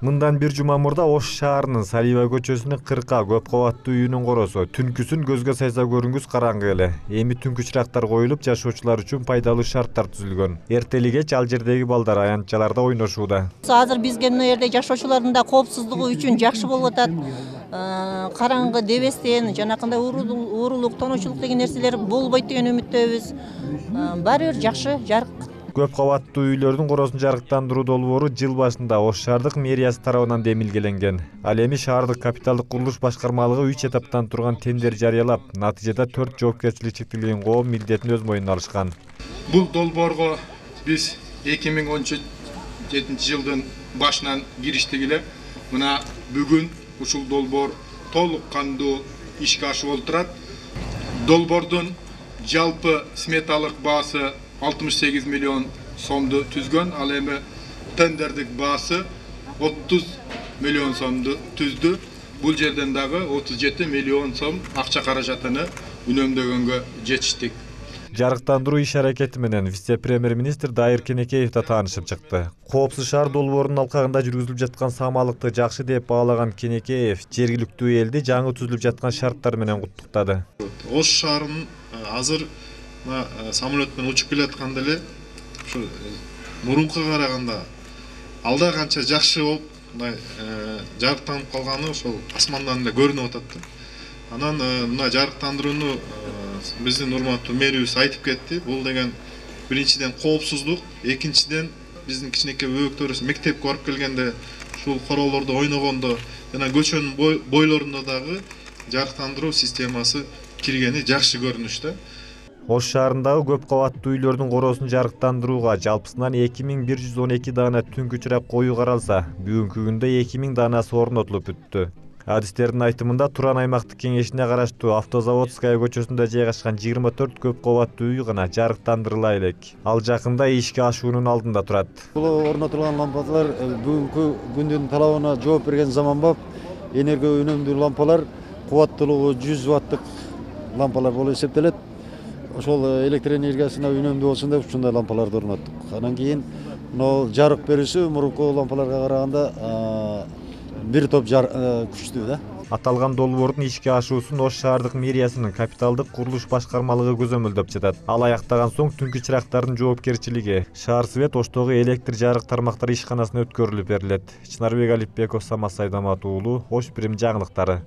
Мындан бир жума мурда Ош шаарынын Салиева көчөсүнүн 40 көп кабаттуу үйүнүн коросу түнкүсүн көзгө сайса көрүнгүс караңгы эле. Эми түнкү чырактар коюлуп, жашоочулар үчүн пайдалуу шарттар түзүлгөн. Эртели кеч ал жердеги балдар аянтчаларда ойношууда. Азыр бизге мына жерде жашоочулардын да коопсуздугу үчүн жакшы болуп атат. Караңгы дебестен, жанакындай уурулук, тоноочулук деген нерселер болбойт деген үмүттөбүз. Баары бир жакшы, жарык. Көп кабаттуу үйлөрдүн коросун жарыктандыруу долбоору жыл башында Ош шаардык мэриясы тарабынан демилгеленген. Ал эми шаардык капиталдык курулуш башкармалыгы 3 этаптан турган тендер жарыялап, натыйжада 4 жоопкерчилик чектелген коом милдетин өз мойнуна алышкан. Бул долбоорго биз 2017 жылдын башынан кириштик эле. Мына бүгүн ушул долбоор толук кандуу ишке ашып отурат. Долбоордун жалпы сметалык баасы 68 миллион сомду түзгөн, ал эми тендердик баасы 30 миллион сомду түздү. Бул жерден дагы 37 миллион сом акча каражатыны үнөмдөгөнгө жетиштик. Жарыктандыруу иш-аракети менен вице-премьер-министр Дайыр Кенекеев да таанышып чыкты. Коопсуз шаар долбоорунун алкагында жүргүзүлүп жаткан самалыкты жакшы деп баалаган Кенекеев жергиликтүү элди жаңы түзүлүп жаткан шарттар менен куттуктады. Ош шаарынын азыр самолет менен учуп келатканда эле ушу мурункуга караганда алда канча жакшы болуп мындай жарыктанып калганы ошол асмандан эле көрүнүп атат. Анан мына жарыктандырууну биздин урматтуу мэрибиз айтып кетти. Бул деген биринчиден коопсуздук, экинчиден биздин кичинекей бөбөктөр мектепке барып келгенде ушул короолордо ойногондо жана көчөнүн бойлорунда дагы жарыктандыруу системасы киргени жакшы көрүнүштө. Ош шаарындагы көп кабаттуу үйлөрдүн коросун жарыктандырууга жалпысынан 2112 даана түнкү чырак коюу каралса, бүгүнкү күндө 2000 даанасы орнотулуп бүттү. Адистердин айтымында Туран аймактык кеңешине караштуу Автозаводская көчөсүндө жайгашкан 24 көп кабаттуу үй гана жарыктандырыла элек. Ал жакында ишке ашуунун алдында турат. Бул орнотулган лампалар бүгүнкү күндүн талабына жооп берген заманбап энергия үнөмдүү лампалар, кубаттуулугу 100 ваттык лампалар болуп эсептелет. Ошол электр энергиясына үнөмдүү болсун деп ушундай лампаларды орноттук. Анан кийин жарык берүүсү мурунку лампаларга караганда бир топ күчтүү да. Аталган долбоордун ишке ашуусун Ош шаардык мэриясынын капиталдык курулуш башкармалыгы көзөмөлдөп жатат. Ал аяктаган соң түнкү чырактардын жоопкерчилиги Шаар Свет Оштогу электр жарык тармактары ишканасына өткөрүлүп берилет. Чынарбек Алипбеков, Самат Сайдамат уулу, Ош Бирим жаңылыктары.